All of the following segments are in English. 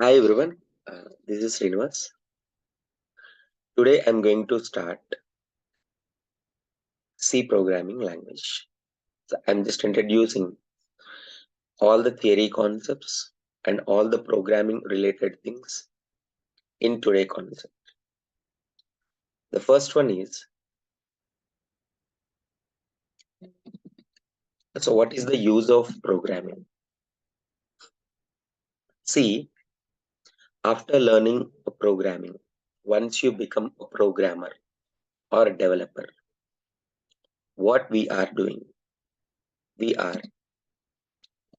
Hi everyone, this is Srinivas. Today I'm going to start C programming language. So I'm just introducing all the theory concepts and all the programming related things in today concept. The first one is, so what is the use of programming? See, after learning programming, once you become a programmer or a developer, what we are doing? We are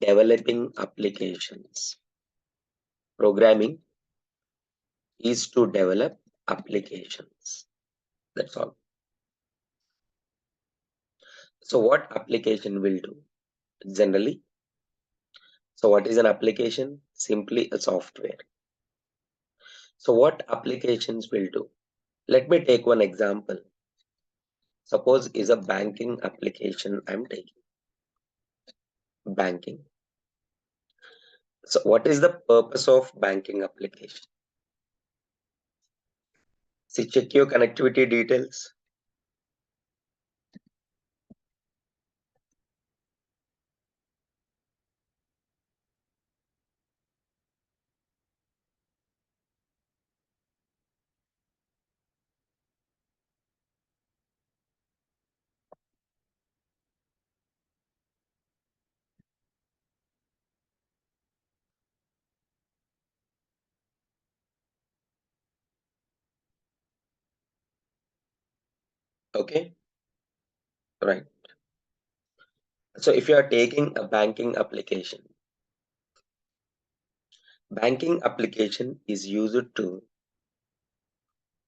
developing applications. Programming is to develop applications. That's all. So what application will do? Generally, so what is an application? Simply a software. So what applications will do? Let me take one example. Suppose is a banking application I'm taking. Banking. So what is the purpose of banking application? See, check your connectivity details. Okay, right. So if you are taking a banking application is used to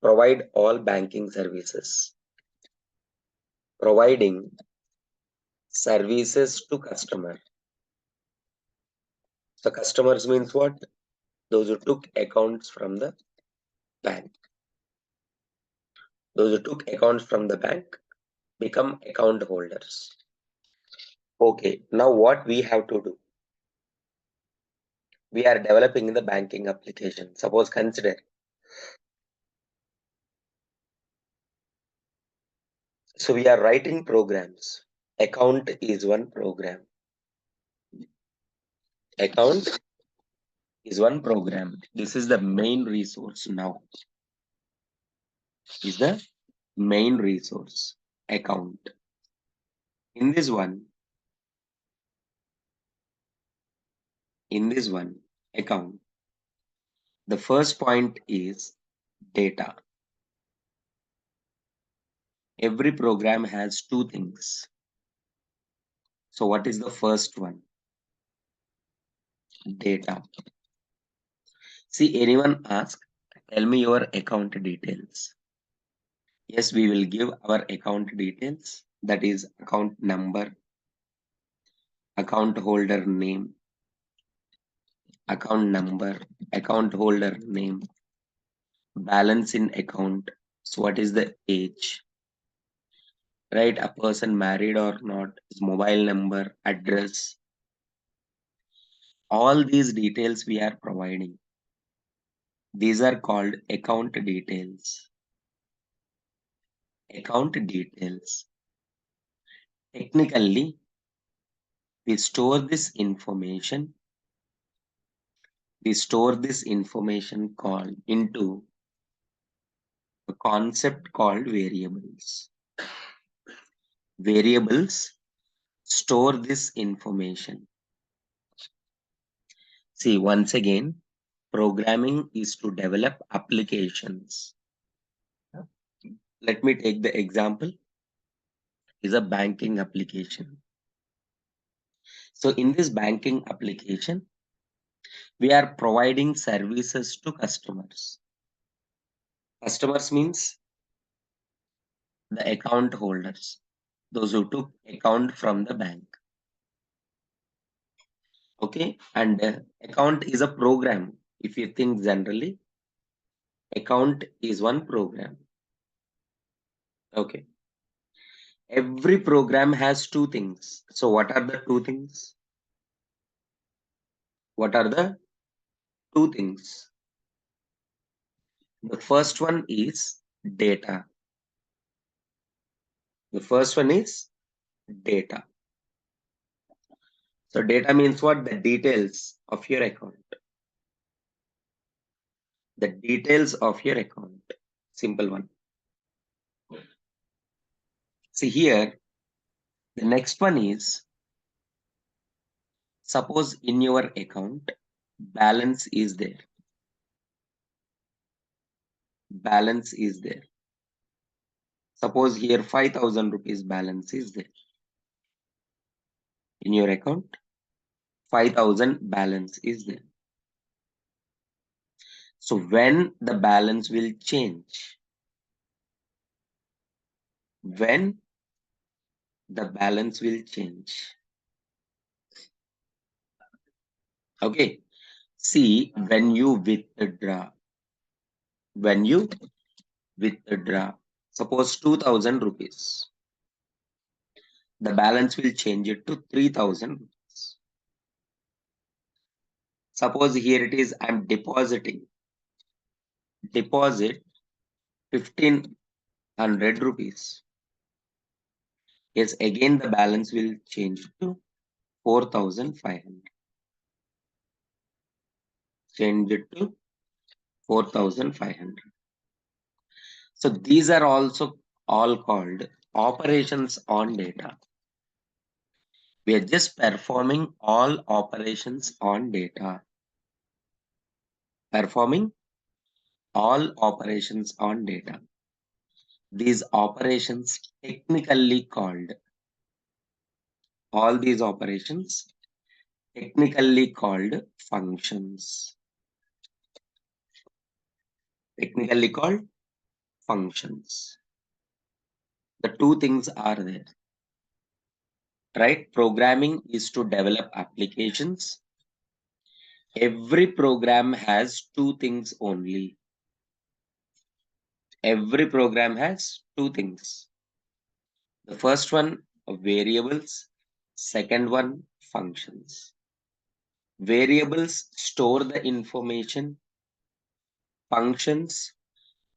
provide all banking services, providing services to customer. So customers means what? Those who took accounts from the bank. Those who took accounts from the bank become account holders. Okay, now what we have to do? We are developing the banking application. Suppose consider. So we are writing programs. Account is one program. Account is one program. This is the main resource now. Is the main resource. Account. In this one, account. The first point is data. Every program has two things. So what is the first one? Data. See, anyone ask, tell me your account details. Yes, we will give our account details. That is account number, account holder name, account number, account holder name, balance in account. So what is the age? Right? A person married or not, his mobile number, address. All these details we are providing. These are called account details. Account details. Technically, we store this information. We store this information called into a concept called variables. Variables store this information. See, once again, programming is to develop applications. Let me take the example is a banking application. So in this banking application, we are providing services to customers. Customers means the account holders, those who took account from the bank. Okay, and account is a program. If you think generally, account is one program. Okay, every program has two things. So what are the two things? What are the two things. The first one is data. The first one is data. So data means what? The details of your account. The details of your account. Simple one. See here, the next one is, suppose in your account, balance is there. Balance is there. Suppose here 5,000 rupees balance is there. In your account, 5,000 balance is there. So when the balance will change? When the balance will change? Okay. See, when you withdraw, suppose 2,000 rupees, the balance will change it to 3,000 rupees. Suppose here it is, I'm deposit 1,500 rupees. Yes, again the balance will change to 4,500. Change it to 4,500. So these are also all called operations on data. We are just performing all operations on data. Performing all operations on data. These operations technically called, all these operations technically called functions. Technically called functions. The two things are there. Right? Programming is to develop applications. Every program has two things only. Every program has two things. The first one, variables. Second one, functions. Variables store the information. Functions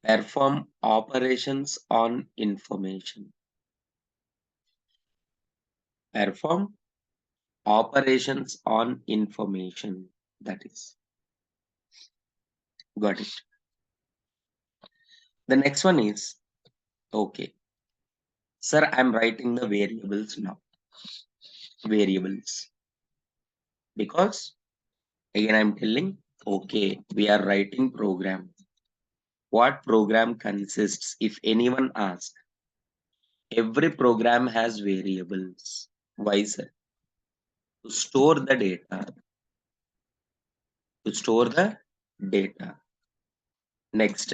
perform operations on information. Perform operations on information. That is. Got it. The next one is, okay. Sir, I'm writing the variables now. Variables. Because again, I'm telling, okay, we are writing program. What program consists? If anyone asks, every program has variables. Why, sir? To store the data. To store the data. Next,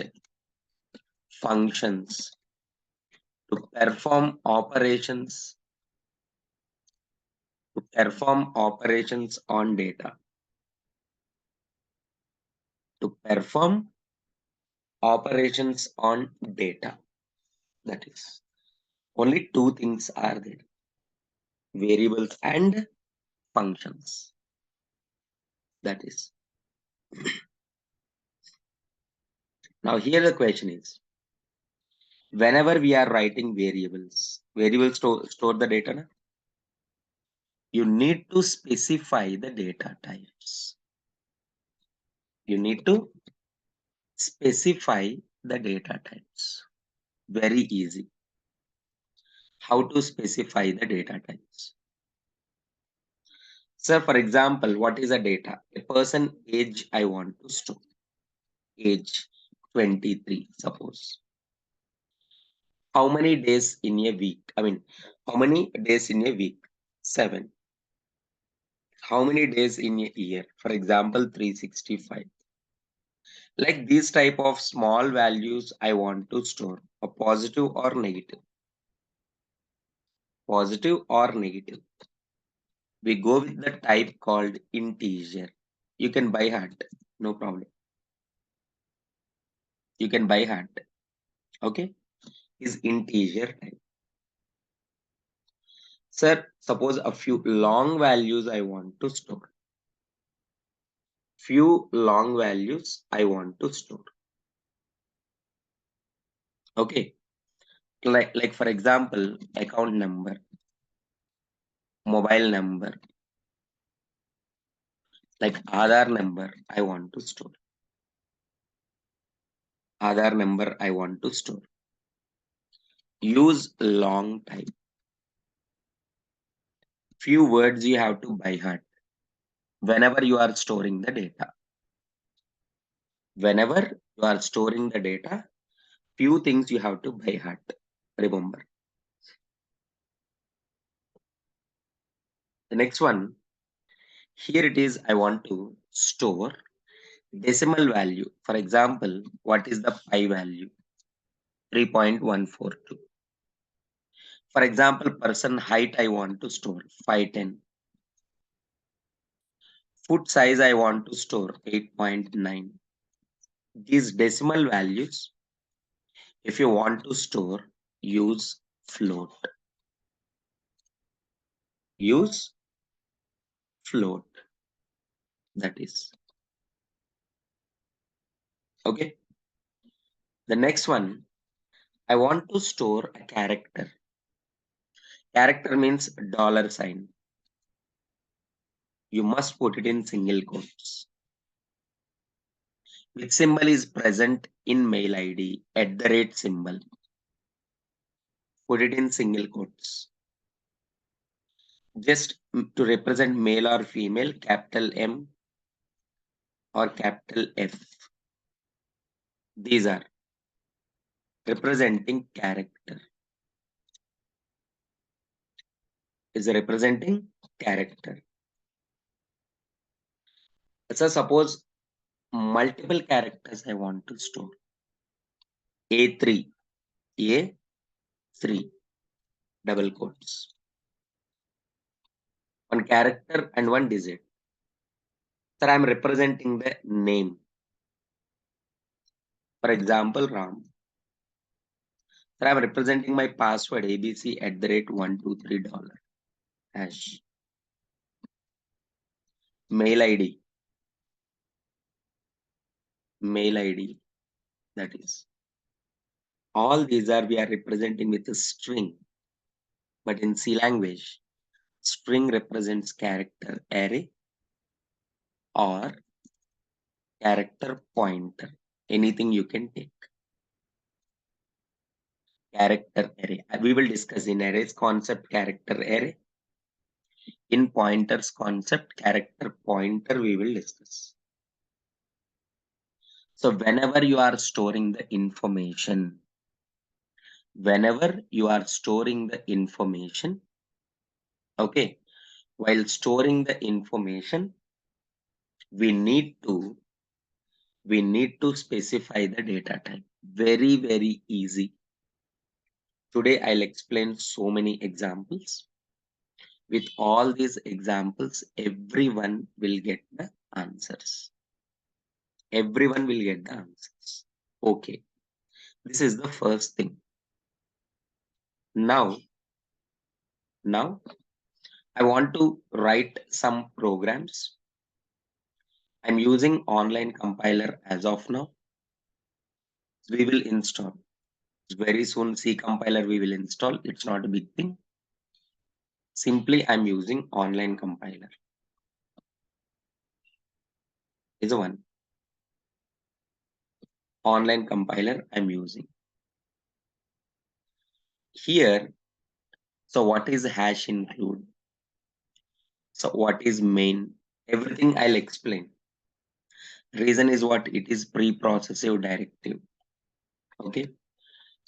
functions. To perform operations. To perform operations on data. To perform operations on data. That is. Only two things are there. Variables and functions. That is. Now here the question is, whenever we are writing variables store the data. Na? You need to specify the data types. You need to specify the data types. Very easy. How to specify the data types? So for example, what is a data? A person age I want to store. Age 23, suppose. How many days in a week? I mean, how many days in a week? 7. How many days in a year? For example, 365. Like these type of small values I want to store, a positive or negative. Positive or negative. We go with the type called integer. You can buy heart, no problem. You can buy heart. Okay, is integer type. Sir, suppose a few long values I want to store. few long values I want to store. Okay, like for example, account number, mobile number, like Aadhaar number I want to store. Aadhaar number I want to store. Use long type. Few words you have to by heart whenever you are storing the data. Whenever you are storing the data, few things you have to by heart. Remember. The next one, here it is, I want to store decimal value. For example, what is the pi value? 3.142. For example, person height I want to store 510. Foot size I want to store 8.9. These decimal values, if you want to store, use float. Use float. That is. Okay. The next one, I want to store a character. Character means dollar sign. You must put it in single quotes. Which symbol is present in mail ID? @ symbol. Put it in single quotes. Just to represent male or female, capital M or capital F. These are representing character. Is representing character. So suppose multiple characters I want to store. A3, A3, double quotes. One character and one digit. Sir, I am representing the name. For example, Ram. Sir, I am representing my password ABC @123 hash. Mail ID. Mail ID. That is. All these are we are representing with a string. But in C language, string represents character array or character pointer. Anything you can take. Character array. We will discuss in arrays concept character array. In pointers concept character pointer we will discuss. So whenever you are storing the information, okay, while storing the information, we need to specify the data type. Very, very easy. Today I'll explain so many examples. With all these examples, everyone will get the answers. Everyone will get the answers. Okay, this is the first thing. Now I want to write some programs. I'm using online compiler as of now. We will install. Very soon C compiler we will install. It's not a big thing. Simply I'm using online compiler. Is the one. Online compiler I'm using. Here, so what is hash include? So what is main? Everything I'll explain. Reason is what? It is pre-processive directive. Okay.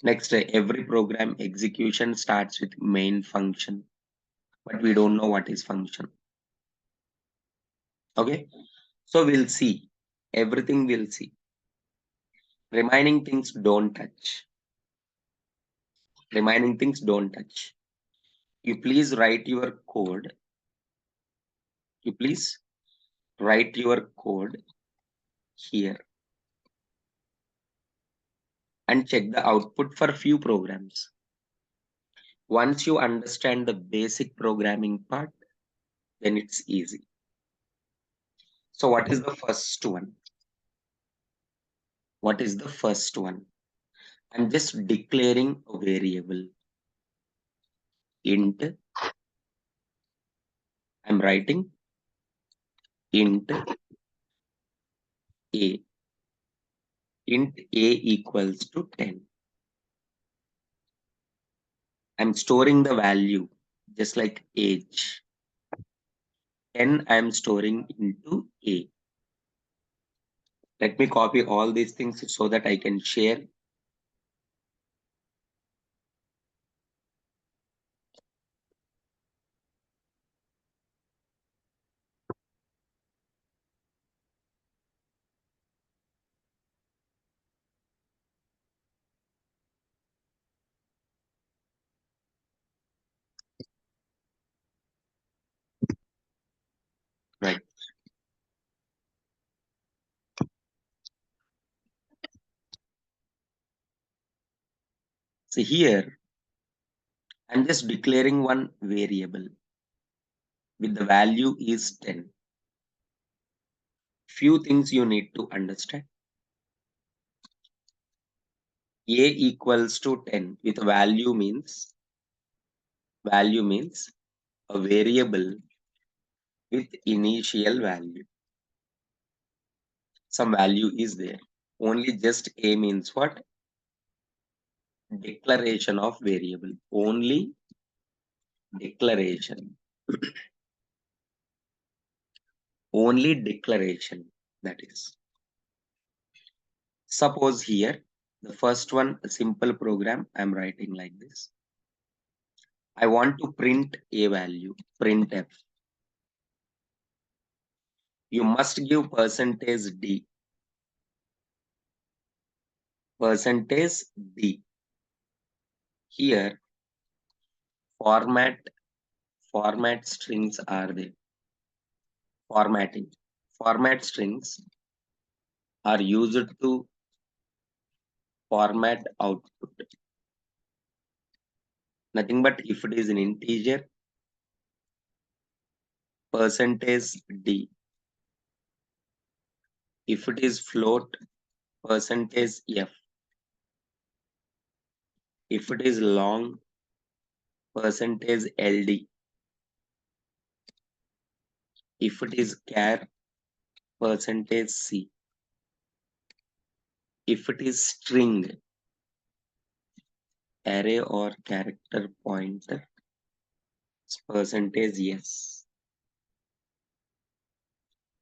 Next, every program execution starts with main function, but we don't know what is function. Okay. So we'll see. Everything we'll see. Remaining things don't touch. Remaining things don't touch. You please write your code. You please write your code here and check the output for few programs. Once you understand the basic programming part, then it's easy. So what is the first one? What is the first one? I'm just declaring a variable int. I'm writing int a. Int a equals to 10. I'm storing the value just like age. 10 I'm storing into a. Let me copy all these things so that I can share. Right. So here I'm just declaring one variable with the value is 10. Few things you need to understand. A equals to 10 with value means a variable with initial value. Some value is there. Only just A means what? Declaration of variable. Only declaration. Only declaration. That is. Suppose here, the first one, a simple program, I'm writing like this. I want to print a value, printf. You must give percentage D. Percentage D. Here, format strings are there. Formatting. Format strings are used to format output. Nothing but if it is an integer, percentage D. If it is float, percentage F. If it is long, percentage LD. If it is char, percentage C. If it is string, array or character pointer, percentage yes.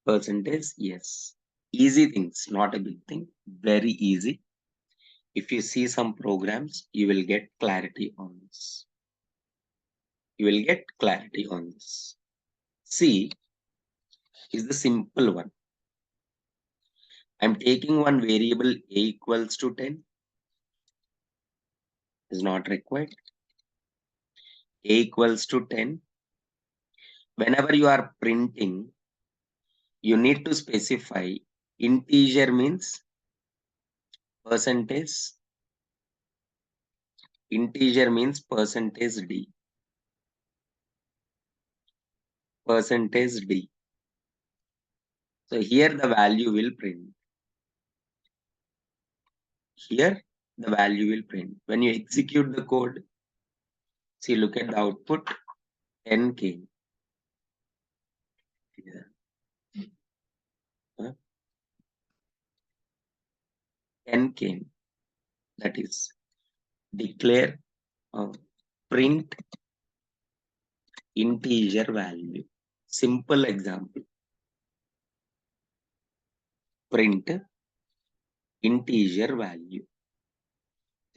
Percentage yes. Easy things, not a big thing. Very easy. If you see some programs, you will get clarity on this. You will get clarity on this. C is the simple one. I'm taking one variable a equals to 10 is not required. A equals to 10. Whenever you are printing, you need to specify integer means percentage. Integer means percentage D. Percentage D. So here the value will print. Here the value will print. When you execute the code, see, look at the output, 10 came. Huh? 10 came. That is declare print integer value. Simple example. Print integer value.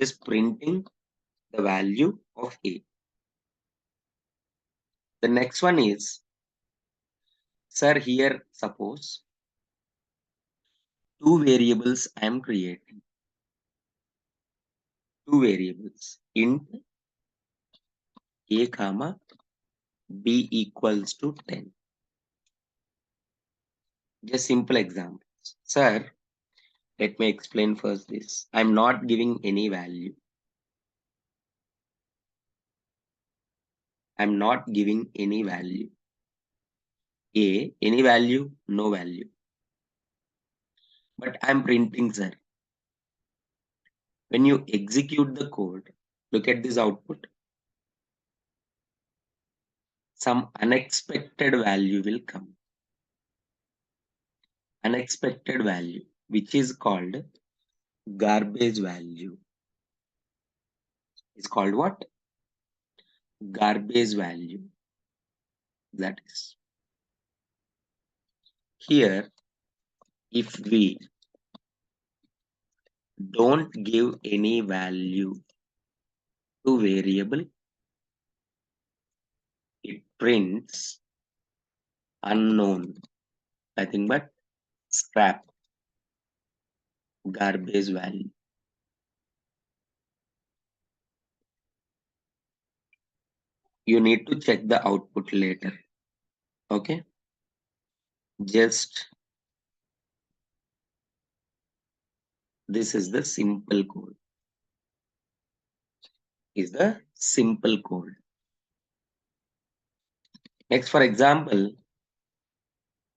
Just printing the value of A. The next one is, sir, here suppose two variables I am creating. Two variables int A comma B equals to 10. Just simple examples. Sir, let me explain first this. I'm not giving any value. I'm not giving any value. A, any value, no value. But I'm printing, sir. When you execute the code, look at this output. Some unexpected value will come. Unexpected value, which is called garbage value. It's called what? Garbage value. That is. Here, if we don't give any value to variable, it prints unknown, nothing but scrap, garbage value. You need to check the output later. Okay, just this is the simple code. Is the simple code. Next, for example,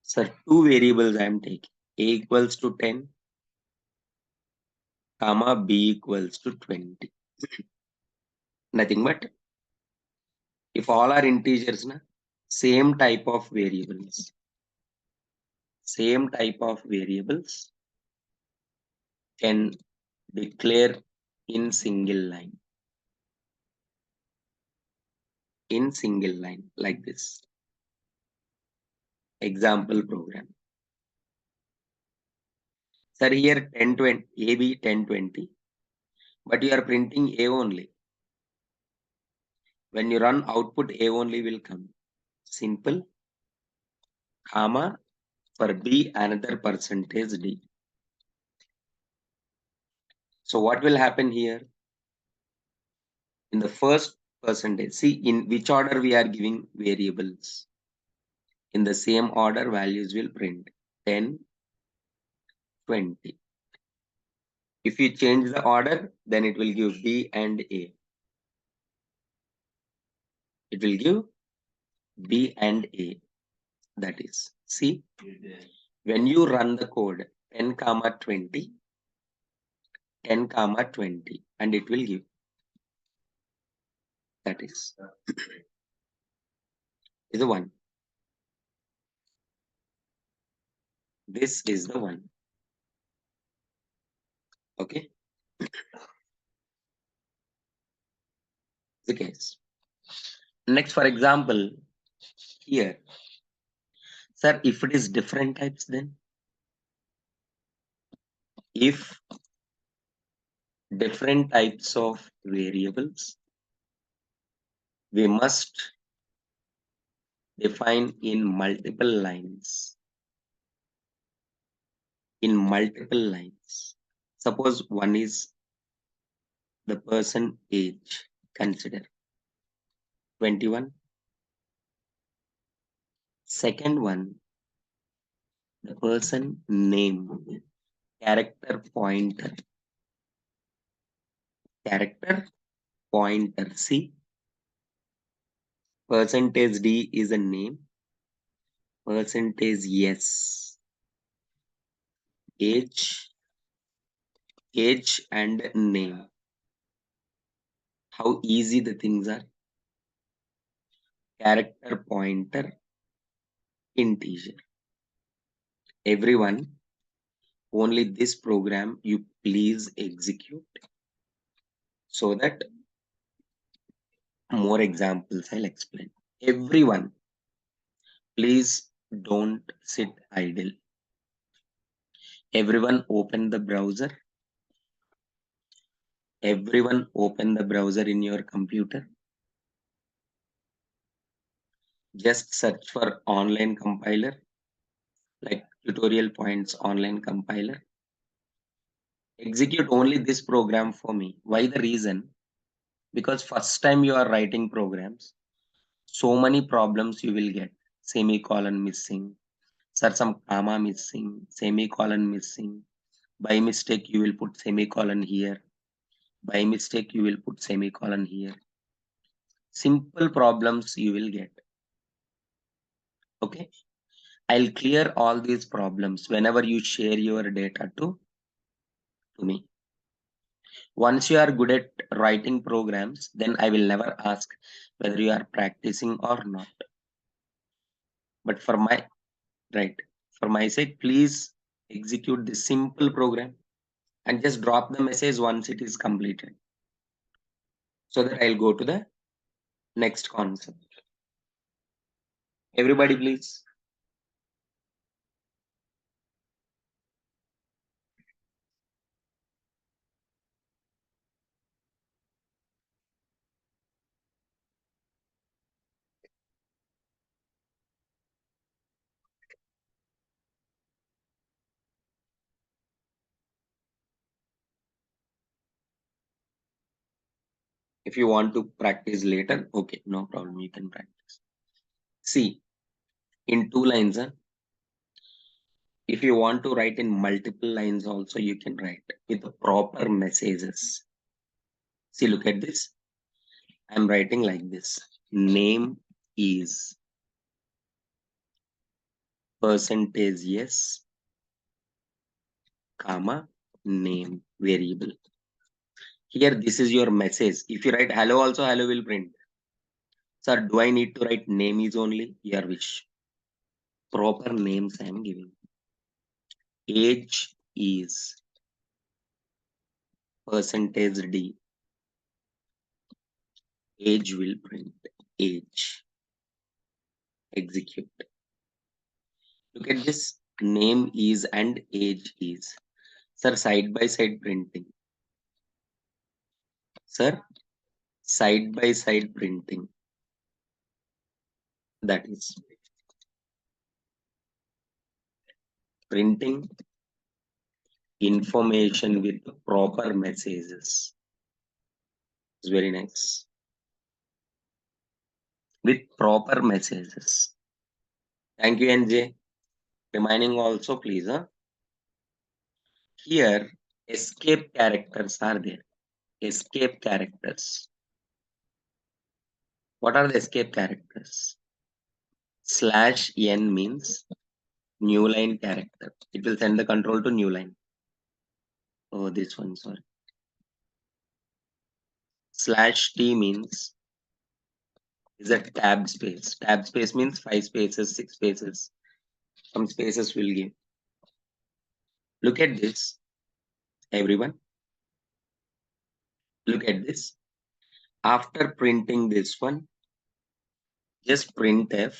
sir, two variables I am taking. A equals to 10, comma B equals to 20. Nothing but if all are integers, na, same type of variables. Same type of variables can declare in single line. In single line, like this. Example program. Sir, here 1020, AB 1020, but you are printing A only. When you run output, A only will come. Simple, comma, for B another percentage D. So what will happen here? In the first percentage, see in which order we are giving variables. In the same order, values will print 10, 20. If you change the order, then it will give B and A. It will give B and A. That is, see, when you run the code 10 comma 20, 10 comma 20, and it will give. That is the one. This is the one. Okay. The case. Next, for example, here, sir, if it is different types, then if different types of variables, we must define in multiple lines. In multiple lines. Suppose one is the person age, consider 21. Second one, the person name, character pointer. Character pointer. See, percentage D is a name. Percentage yes. Age and name. How easy the things are. Character pointer, integer. Everyone, only this program you please execute so that more examples I'll explain. Everyone, please don't sit idle. Everyone open the browser. Everyone open the browser in your computer. Just search for online compiler, like tutorial points online compiler. Execute only this program for me. Why the reason? Because first time you are writing programs, so many problems you will get. Semicolon missing, sir, some comma missing, semicolon missing. By mistake, you will put semicolon here. By mistake, you will put semicolon here. Simple problems you will get. Okay. I'll clear all these problems whenever you share your data to me. Once you are good at writing programs, then I will never ask whether you are practicing or not. But for my right, for my sake, please execute this simple program and just drop the message once it is completed, so that I'll go to the next concept. Everybody, please. If you want to practice later, okay, no problem, you can practice. See, in 2 lines, if you want to write in multiple lines also, you can write with the proper messages. See, look at this. I'm writing like this. Name is percentage yes, comma, name variable. Here, this is your message. If you write hello also, hello will print. Sir, do I need to write name is only? Your wish. Proper names I am giving. Age is percentage D. Age will print. Age. Execute. Look at this. Name is and age is. Sir, side by side printing. Sir, side by side printing. That is printing information with proper messages. It's very nice. With proper messages. Thank you, NJ. Remaining also, please. Here, escape characters are there. Escape characters. What are the escape characters? /n means new line character. It will send the control to new line. Oh, this one, sorry. /t means is a tab space. Tab space means 5 spaces, 6 spaces. Some spaces will give. Look at this, everyone. Look at this. After printing this one, just printf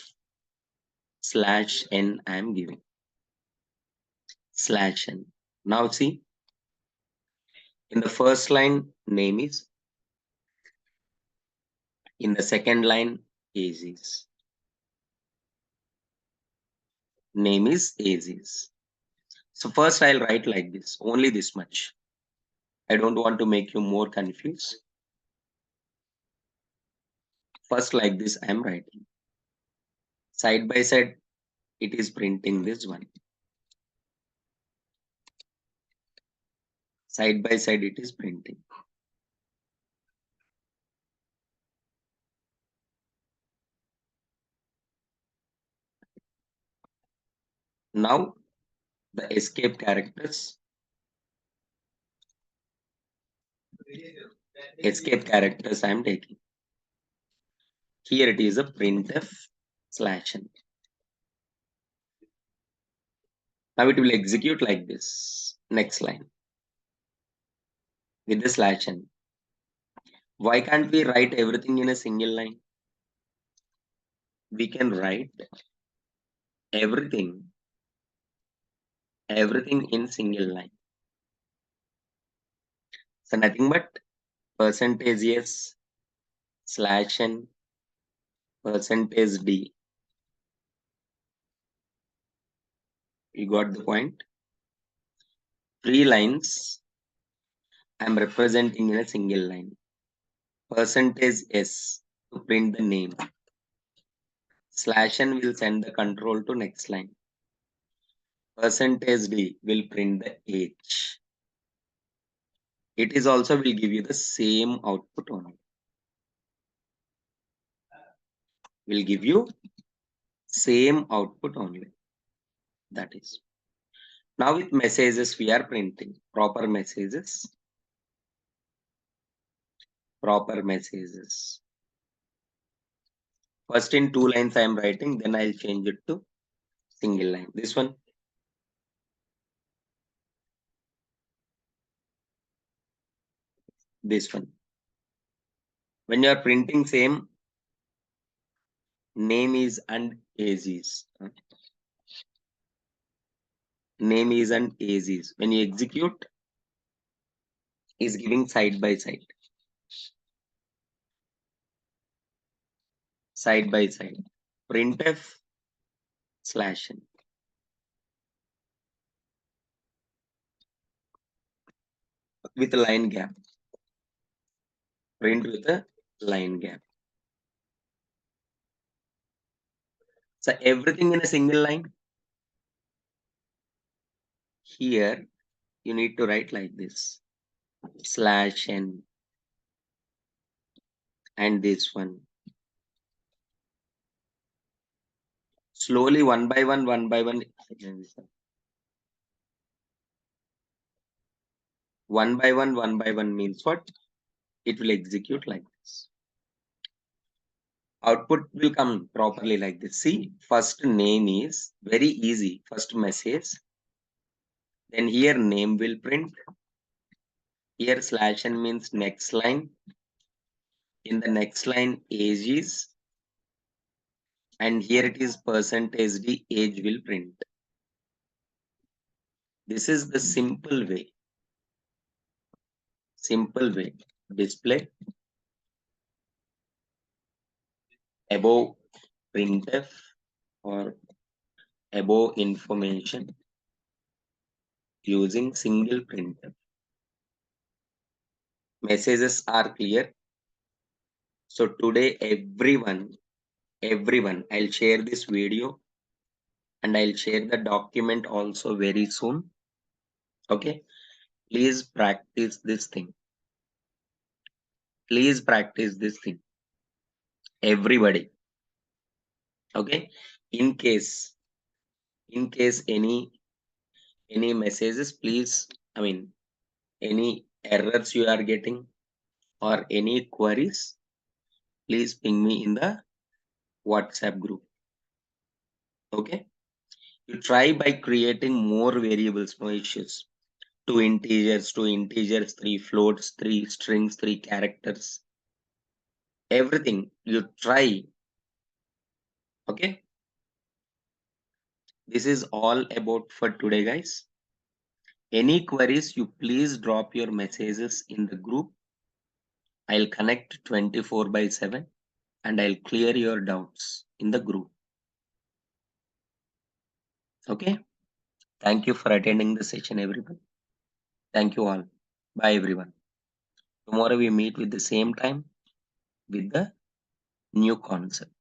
/n I am giving. /n. Now see, in the first line, name is. In the second line, age is. Name is, age is. So first I'll write like this, only this much. I don't want to make you more confused. First like this I am writing. Side by side, it is printing this one. Side by side, it is printing. Now the escape characters. Escape characters I am taking. Here it is a printf /n. Now it will execute like this. Next line. With the /n. Why can't we write everything in a single line? We can write everything in single line. So nothing but percentage yes /n percentage D. You got the point? 3 lines I'm representing in a single line. Percentage S to print the name. /n will send the control to next line. Percentage D will print the age. It is also will give you the same output only. Will give you same output only. That is. Now with messages we are printing proper messages. Proper messages. First in 2 lines I am writing, then I'll change it to single line. This one. This one. When you are printing same, name is and age is. Name is and age is. When you execute, is giving side by side. Side by side. Printf slash n. With a line gap. Print with a line gap. So everything in a single line. Here you need to write like this. Slash n. And this one. Slowly one by one, one by one. One by one means what? It will execute like this. Output will come properly like this. See, first name is very easy. First message. Then here name will print. Here slash n means next line. In the next line age is. And here it is percentage d age will print. This is the simple way. Simple way. Display above printf or above information using single printf. Messages are clear. So today everyone, I'll share this video and I'll share the document also very soon. Okay. Please practice this thing. Please practice this thing. Everybody. Okay. In case any messages, please, any errors you are getting or any queries, please ping me in the WhatsApp group. Okay. You try by creating more variables, no issues. Two integers, three floats, three strings, three characters. Everything you try. Okay. This is all about for today, guys. Any queries, you please drop your messages in the group. I'll connect 24/7 and I'll clear your doubts in the group. Okay. Thank you for attending the session, everyone. Thank you all. Bye, everyone. Tomorrow we meet with the same time with the new concept.